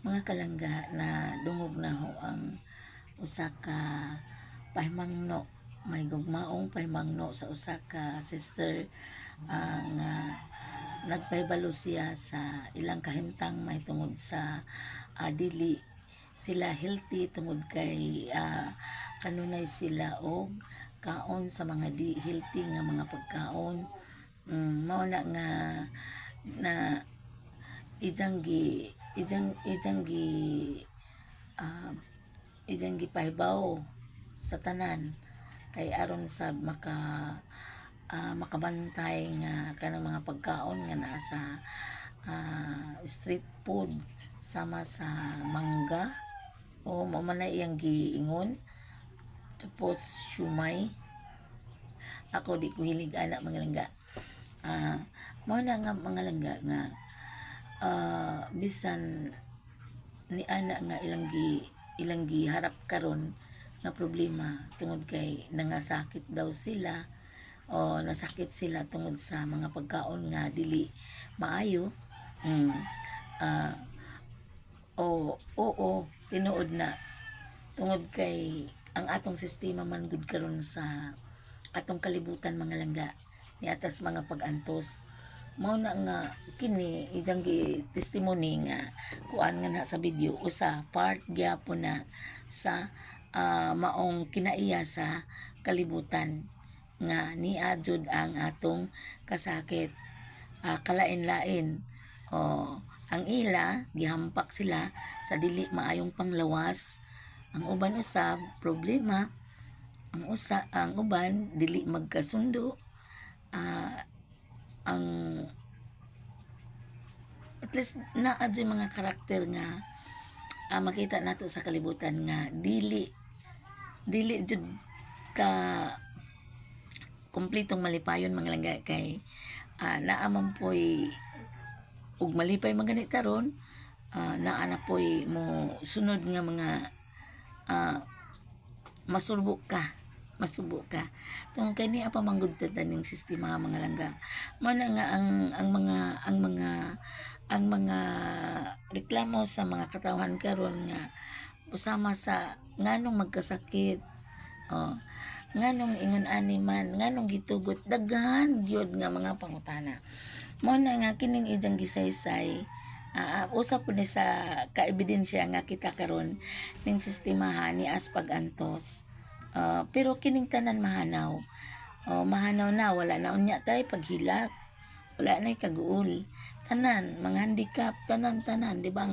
Mga kalangga na dungog na ho ang usa ka pahimangno, may gugmaong pahimangno sa usa ka sister nga nagpahibalo siya sa ilang kahimtang may tungod sa dili sila healthy tungod kay kanunay sila og kaon sa mga di healthy nga mga pagkaon. Mao na nga na ijang gipahibaw sa tanan kay aron sa makabantay nga kanang mga pagkaon nga naa sa street food sama sa mangga o mao man na iyang giingon. Tapos shumay, ako di ko hilig ana mga langga. Mao na nga mga langga nga bisan ni ana nga ilang giharap karon nga problema tungod kay nangasakit daw sila o nasakit sila tungod sa mga pagkaon nga dili maayo. Oo, tinuod na tungod kay ang atong sistema man gud karon sa atong kalibutan mga langga ni atas mga pag-antos. Mao na nga kini ijang gi testimony nga kuan nga na sa video usa part gyapon na sa maong kinaiya sa kalibutan nga niya jud ang atong kasakit. Kalain-lain ang ila gihampak sila sa dili maayong panglawas, ang uban usab problema, ang uban dili magkasundo, ang at least naa dyan mga karakter nga makita nato sa kalibutan nga dili jud ka kumpletong malipayon mga langga kay naa man poy ug malipay man gani karon, naa na poy mo sunod nga mga masubo ka tungod kay niya pa manggod taning sistema mga langga. Mao na nga ang mga reklamo sa mga katawhan karon nga usama sa nganong magkasakit, nganong ingon ani man, nganong gitugot, daghan gyud nga mga pangutana. Mao na nga kining ijang gisaysay usap po ni sa kaebidensya nga kita karon ning sistema ni as pag-antos. Pero kining tanan mahanaw. Mahanaw na, wala na unya tay paghilak, wala na kaguol, tanan mga handicap, tanan di ba?